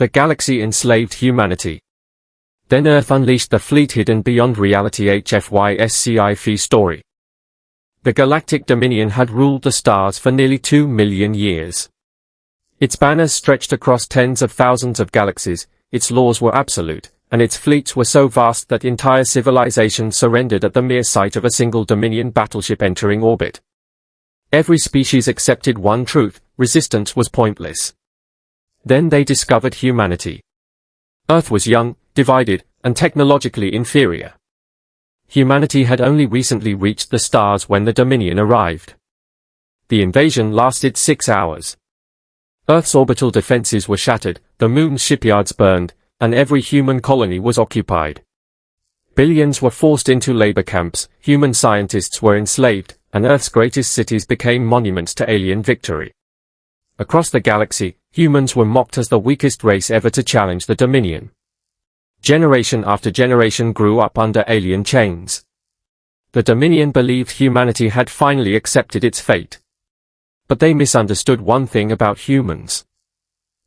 The galaxy enslaved humanity. Then Earth unleashed the fleet hidden beyond reality. HFY Sci-Fi story. The Galactic Dominion had ruled the stars for nearly 2 million years. Its banners stretched across tens of thousands of galaxies, its laws were absolute, and its fleets were so vast that entire civilizations surrendered at the mere sight of a single Dominion battleship entering orbit. Every species accepted one truth: resistance was pointless. Then they discovered humanity. Earth was young, divided, and technologically inferior. Humanity had only recently reached the stars when the Dominion arrived. The invasion lasted 6 hours. Earth's orbital defenses were shattered, the moon's shipyards burned, and every human colony was occupied. Billions were forced into labor camps, human scientists were enslaved, and Earth's greatest cities became monuments to alien victory. Across the galaxy, humans were mocked as the weakest race ever to challenge the Dominion. Generation after generation grew up under alien chains. The Dominion believed humanity had finally accepted its fate. But they misunderstood one thing about humans.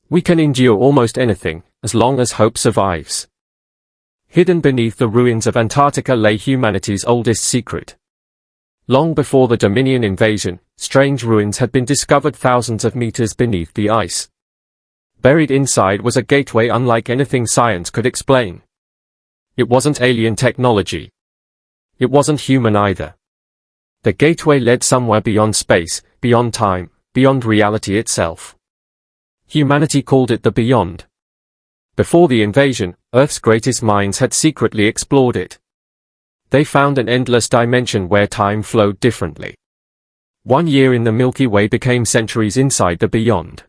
We can endure almost anything, as long as hope survives. Hidden beneath the ruins of Antarctica lay humanity's oldest secret. Long before the Dominion invasion, strange ruins had been discovered thousands of meters beneath the ice. Buried inside was a gateway unlike anything science could explain. It wasn't alien technology. It wasn't human either. The gateway led somewhere beyond space, beyond time, beyond reality itself. Humanity called it the Beyond. Before the invasion, Earth's greatest minds had secretly explored it. They found an endless dimension where time flowed differently. 1 year in the Milky Way became centuries inside the Beyond.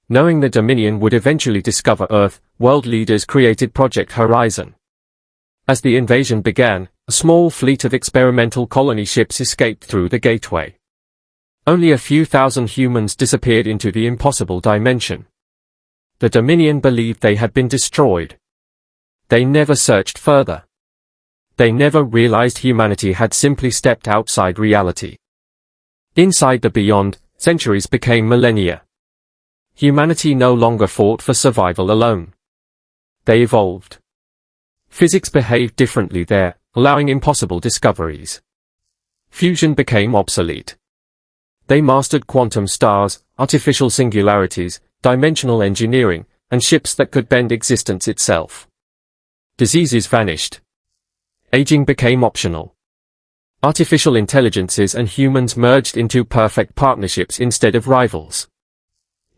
Knowing the Dominion would eventually discover Earth, world leaders created Project Horizon. As the invasion began, a small fleet of experimental colony ships escaped through the gateway. Only a few thousand humans disappeared into the impossible dimension. The Dominion believed they had been destroyed. They never searched further. They never realized humanity had simply stepped outside reality. Inside the Beyond, centuries became millennia. Humanity no longer fought for survival alone. They evolved. Physics behaved differently there, allowing impossible discoveries. Fusion became obsolete. They mastered quantum stars, artificial singularities, dimensional engineering, and ships that could bend existence itself. Diseases vanished. Aging became optional. Artificial intelligences and humans merged into perfect partnerships instead of rivals.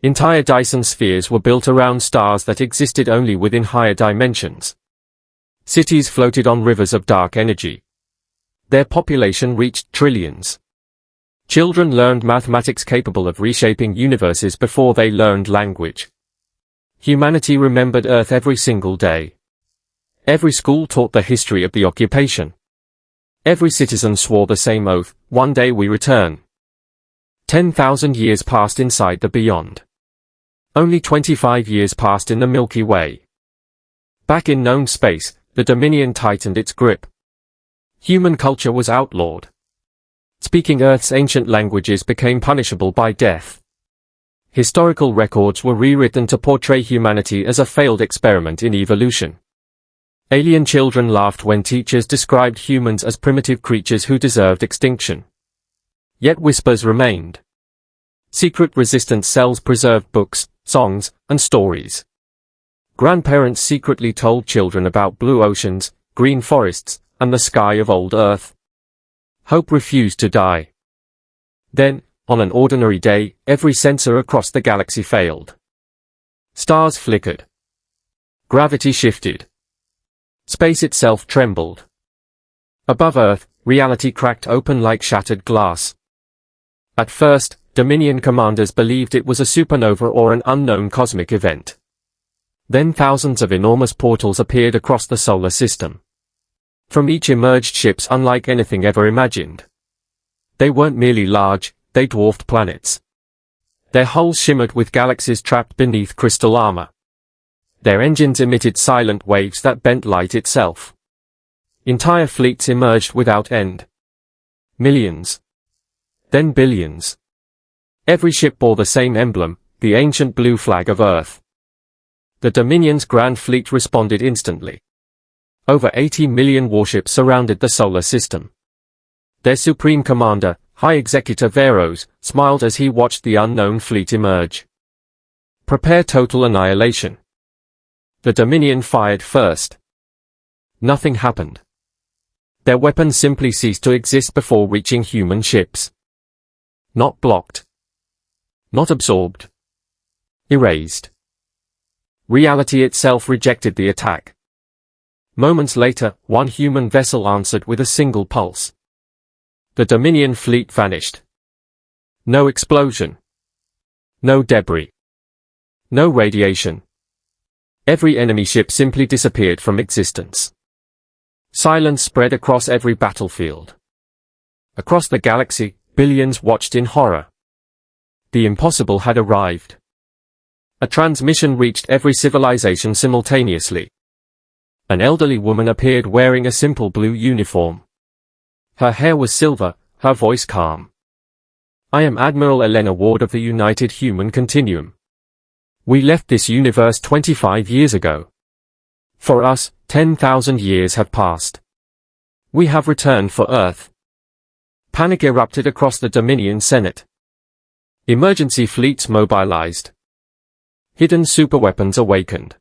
Entire Dyson spheres were built around stars that existed only within higher dimensions. Cities floated on rivers of dark energy. Their population reached trillions. Children learned mathematics capable of reshaping universes before they learned language. Humanity remembered Earth every single day. Every school taught the history of the occupation. Every citizen swore the same oath: one day we return. 10,000 years passed inside the Beyond. Only 25 years passed in the Milky Way. Back in known space, the Dominion tightened its grip. Human culture was outlawed. Speaking Earth's ancient languages became punishable by death. Historical records were rewritten to portray humanity as a failed experiment in evolution. Alien children laughed when teachers described humans as primitive creatures who deserved extinction. Yet whispers remained. Secret resistance cells preserved books, songs, and stories. Grandparents secretly told children about blue oceans, green forests, and the sky of old Earth. Hope refused to die. Then, on an ordinary day, every sensor across the galaxy failed. Stars flickered. Gravity shifted. Space itself trembled. Above Earth, reality cracked open like shattered glass. At first, Dominion commanders believed it was a supernova or an unknown cosmic event. Then thousands of enormous portals appeared across the solar system. From each emerged ships unlike anything ever imagined. They weren't merely large, they dwarfed planets. Their hulls shimmered with galaxies trapped beneath crystal armor. Their engines emitted silent waves that bent light itself. Entire fleets emerged without end. Millions. Then billions. Every ship bore the same emblem, the ancient blue flag of Earth. The Dominion's Grand Fleet responded instantly. Over 80 million warships surrounded the solar system. Their supreme commander, High Executive Veros, smiled as he watched the unknown fleet emerge. Prepare total annihilation. The Dominion fired first. Nothing happened. Their weapons simply ceased to exist before reaching human ships. Not blocked. Not absorbed. Erased. Reality itself rejected the attack. Moments later, one human vessel answered with a single pulse. The Dominion fleet vanished. No explosion. No debris. No radiation. Every enemy ship simply disappeared from existence. Silence spread across every battlefield. Across the galaxy, billions watched in horror. The impossible had arrived. A transmission reached every civilization simultaneously. An elderly woman appeared wearing a simple blue uniform. Her hair was silver, her voice calm. I am Admiral Elena Ward of the United Human Continuum. We left this universe 25 years ago. For us, 10,000 years have passed. We have returned for Earth. Panic erupted across the Dominion Senate. Emergency fleets mobilized. Hidden superweapons awakened.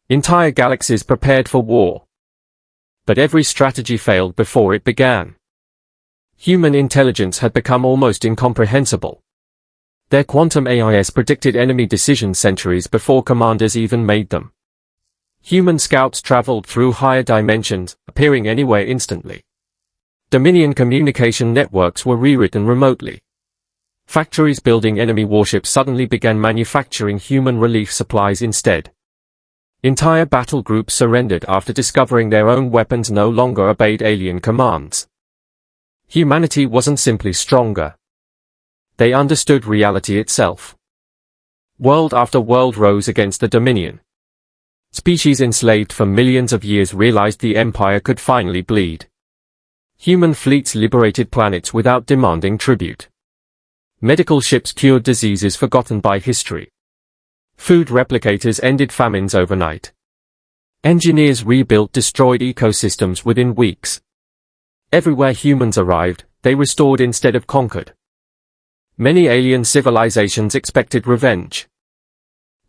Entire galaxies prepared for war. But every strategy failed before it began. Human intelligence had become almost incomprehensible. Their quantum AIS predicted enemy decisions centuries before commanders even made them. Human scouts traveled through higher dimensions, appearing anywhere instantly. Dominion communication networks were rewritten remotely. Factories building enemy warships suddenly began manufacturing human relief supplies instead. Entire battle groups surrendered after discovering their own weapons no longer obeyed alien commands. Humanity wasn't simply stronger. They understood reality itself. World after world rose against the Dominion. Species enslaved for millions of years realized the empire could finally bleed. Human fleets liberated planets without demanding tribute. Medical ships cured diseases forgotten by history. Food replicators ended famines overnight. Engineers rebuilt destroyed ecosystems within weeks. Everywhere humans arrived, they restored instead of conquered. Many alien civilizations expected revenge.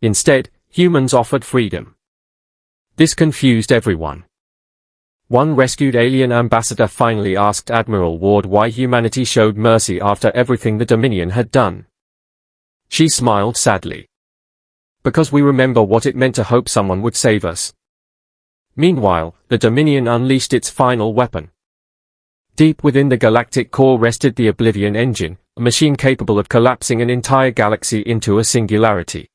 Instead, humans offered freedom. This confused everyone. One rescued alien ambassador finally asked Admiral Ward why humanity showed mercy after everything the Dominion had done. She smiled sadly. Because we remember what it meant to hope someone would save us. Meanwhile, the Dominion unleashed its final weapon. Deep within the galactic core rested the Oblivion engine, a machine capable of collapsing an entire galaxy into a singularity.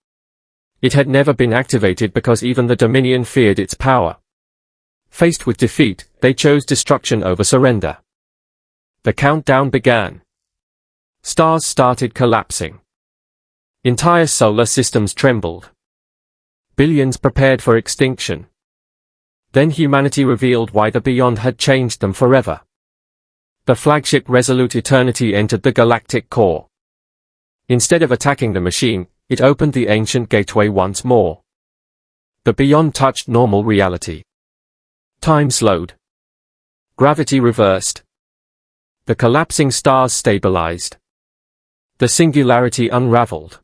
It had never been activated because even the Dominion feared its power. Faced with defeat, they chose destruction over surrender. The countdown began. Stars started collapsing. Entire solar systems trembled. Billions prepared for extinction. Then humanity revealed why the Beyond had changed them forever. The flagship Resolute Eternity entered the galactic core. Instead of attacking the machine, it opened the ancient gateway once more. The Beyond touched normal reality. Time slowed. Gravity reversed. The collapsing stars stabilized. The singularity unraveled.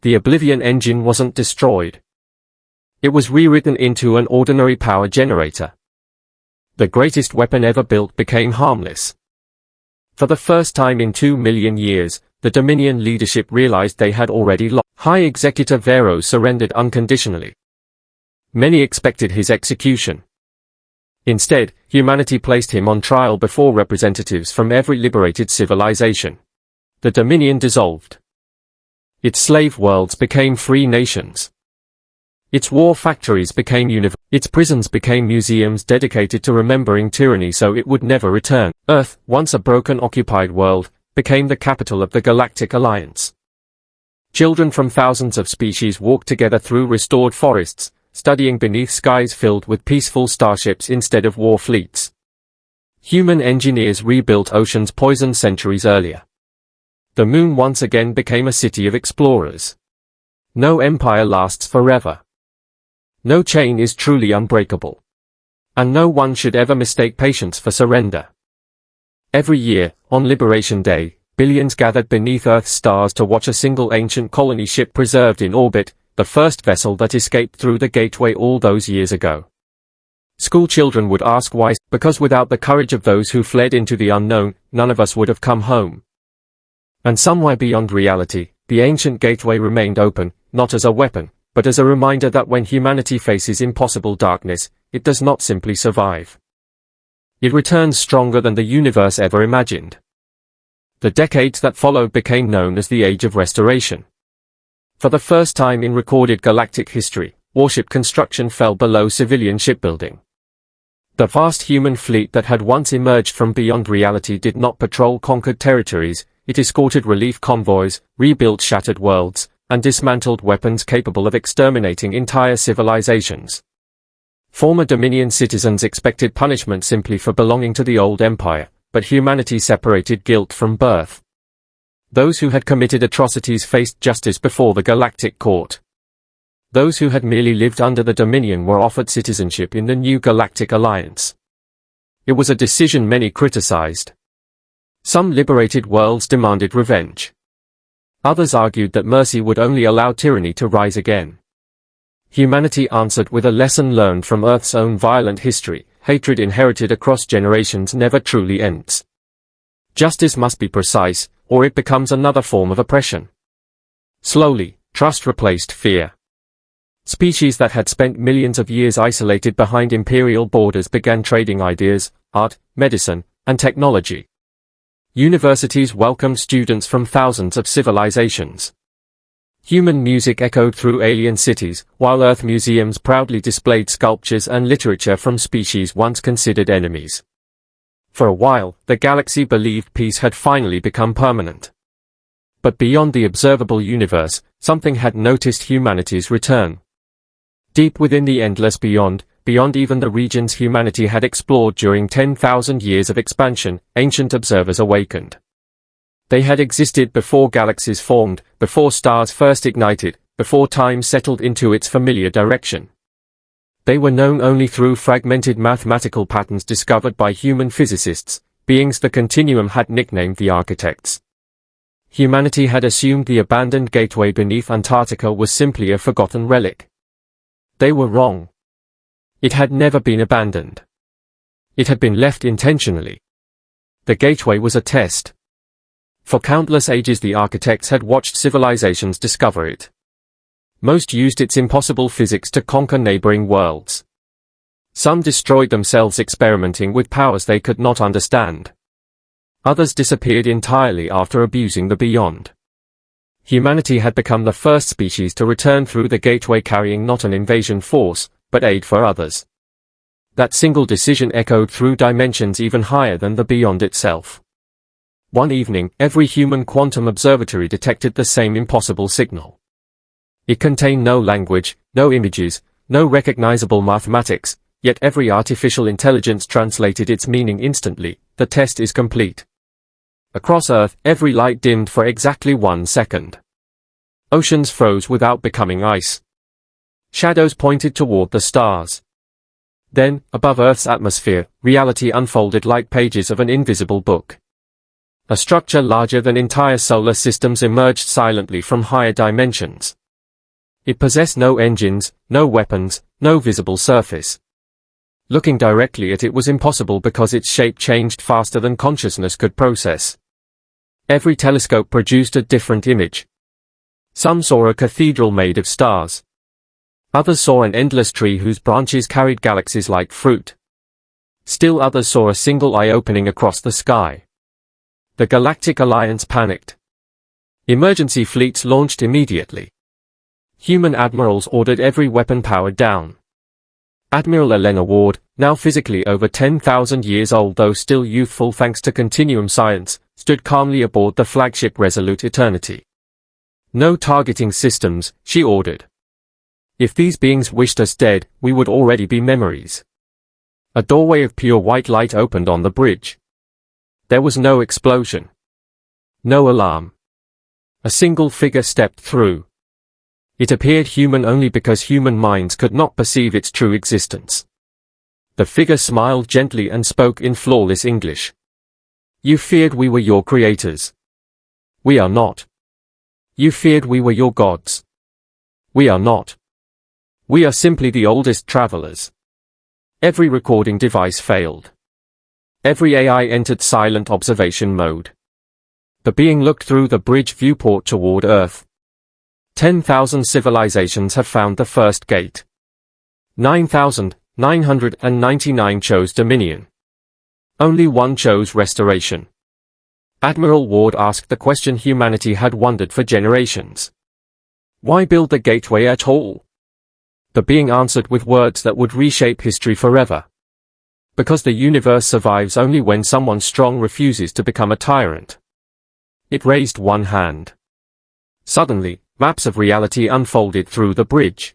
The Oblivion engine wasn't destroyed. It was rewritten into an ordinary power generator. The greatest weapon ever built became harmless. For the first time in 2 million years, the Dominion leadership realized they had already lost. High Executive Veros surrendered unconditionally. Many expected his execution. Instead, humanity placed him on trial before representatives from every liberated civilization. The Dominion dissolved. Its slave worlds became free nations. Its war factories became its prisons became museums dedicated to remembering tyranny so it would never return. Earth, once a broken occupied world, became the capital of the Galactic Alliance. Children from thousands of species walked together through restored forests, studying beneath skies filled with peaceful starships instead of war fleets. Human engineers rebuilt oceans poisoned centuries earlier. The moon once again became a city of explorers. No empire lasts forever. No chain is truly unbreakable. And no one should ever mistake patience for surrender. Every year, on Liberation Day, billions gathered beneath Earth's stars to watch a single ancient colony ship preserved in orbit, the first vessel that escaped through the gateway all those years ago. School children would ask why, because without the courage of those who fled into the unknown, none of us would have come home. And somewhere beyond reality, the ancient gateway remained open, not as a weapon, but as a reminder that when humanity faces impossible darkness, it does not simply survive. It returns stronger than the universe ever imagined. The decades that followed became known as the Age of Restoration. For the first time in recorded galactic history, warship construction fell below civilian shipbuilding. The vast human fleet that had once emerged from beyond reality did not patrol conquered territories, it escorted relief convoys, rebuilt shattered worlds, and dismantled weapons capable of exterminating entire civilizations. Former Dominion citizens expected punishment simply for belonging to the old empire, but humanity separated guilt from birth. Those who had committed atrocities faced justice before the Galactic Court. Those who had merely lived under the Dominion were offered citizenship in the new Galactic Alliance. It was a decision many criticized. Some liberated worlds demanded revenge. Others argued that mercy would only allow tyranny to rise again. Humanity answered with a lesson learned from Earth's own violent history: hatred inherited across generations never truly ends. Justice must be precise, or it becomes another form of oppression. Slowly, trust replaced fear. Species that had spent millions of years isolated behind imperial borders began trading ideas, art, medicine, and technology. Universities welcomed students from thousands of civilizations. Human music echoed through alien cities, while Earth museums proudly displayed sculptures and literature from species once considered enemies. For a while, the galaxy believed peace had finally become permanent. But beyond the observable universe, something had noticed humanity's return. Deep within the endless beyond even the regions humanity had explored during 10,000 years of expansion, ancient observers awakened. They had existed before galaxies formed, before stars first ignited, before time settled into its familiar direction. They were known only through fragmented mathematical patterns discovered by human physicists, beings the continuum had nicknamed the architects. Humanity had assumed the abandoned gateway beneath Antarctica was simply a forgotten relic. They were wrong. It had never been abandoned. It had been left intentionally. The gateway was a test. For countless ages the architects had watched civilizations discover it. Most used its impossible physics to conquer neighboring worlds. Some destroyed themselves experimenting with powers they could not understand. Others disappeared entirely after abusing the beyond. Humanity had become the first species to return through the gateway carrying not an invasion force, but aid for others. That single decision echoed through dimensions even higher than the beyond itself. One evening, every human quantum observatory detected the same impossible signal. It contained no language, no images, no recognizable mathematics, yet every artificial intelligence translated its meaning instantly. The test is complete. Across Earth, every light dimmed for exactly 1 second. Oceans froze without becoming ice. Shadows pointed toward the stars. Then, above Earth's atmosphere, reality unfolded like pages of an invisible book. A structure larger than entire solar systems emerged silently from higher dimensions. It possessed no engines, no weapons, no visible surface. Looking directly at it was impossible because its shape changed faster than consciousness could process. Every telescope produced a different image. Some saw a cathedral made of stars. Others saw an endless tree whose branches carried galaxies like fruit. Still others saw a single eye opening across the sky. The Galactic Alliance panicked. Emergency fleets launched immediately. Human admirals ordered every weapon powered down. Admiral Elena Ward, now physically over 10,000 years old though still youthful thanks to continuum science, stood calmly aboard the flagship Resolute Eternity. No targeting systems, she ordered. If these beings wished us dead, we would already be memories. A doorway of pure white light opened on the bridge. There was no explosion. No alarm. A single figure stepped through. It appeared human only because human minds could not perceive its true existence. The figure smiled gently and spoke in flawless English. You feared we were your creators. We are not. You feared we were your gods. We are not. We are simply the oldest travelers. Every recording device failed. Every AI entered silent observation mode. The being looked through the bridge viewport toward Earth. 10,000 civilizations have found the first gate. 9,999 chose Dominion. Only one chose restoration. Admiral Ward asked the question humanity had wondered for generations. Why build the gateway at all? The being answered with words that would reshape history forever. Because the universe survives only when someone strong refuses to become a tyrant. It raised one hand. Suddenly, maps of reality unfolded through the bridge.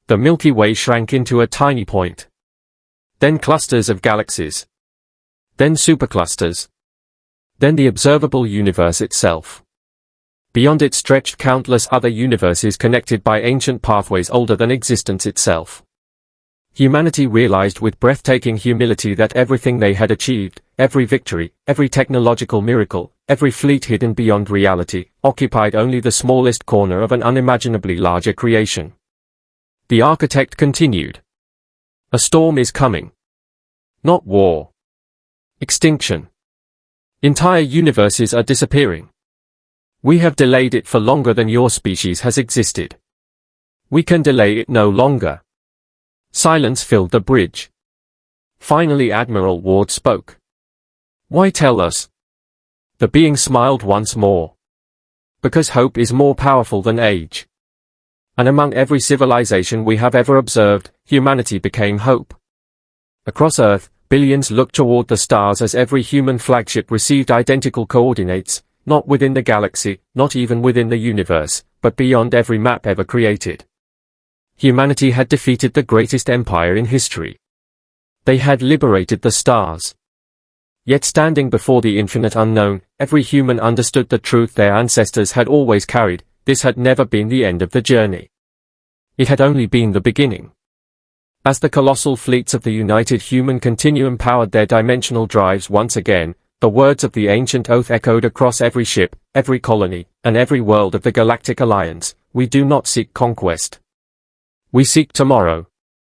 The Milky Way shrank into a tiny point. Then clusters of galaxies. Then superclusters. Then the observable universe itself. Beyond it stretched countless other universes connected by ancient pathways older than existence itself. Humanity realized with breathtaking humility that everything they had achieved, every victory, every technological miracle, every fleet hidden beyond reality, occupied only the smallest corner of an unimaginably larger creation. The architect continued. A storm is coming. Not war. Extinction. Entire universes are disappearing. We have delayed it for longer than your species has existed. We can delay it no longer. Silence filled the bridge. Finally Admiral Ward spoke. Why tell us? The being smiled once more. Because hope is more powerful than age. And among every civilization we have ever observed, humanity became hope. Across Earth, billions looked toward the stars as every human flagship received identical coordinates, not within the galaxy, not even within the universe, but beyond every map ever created. Humanity had defeated the greatest empire in history. They had liberated the stars. Yet standing before the infinite unknown, every human understood the truth their ancestors had always carried: this had never been the end of the journey. It had only been the beginning. As the colossal fleets of the United Human Continuum powered their dimensional drives once again, the words of the ancient oath echoed across every ship, every colony, and every world of the Galactic Alliance: we do not seek conquest. We seek tomorrow.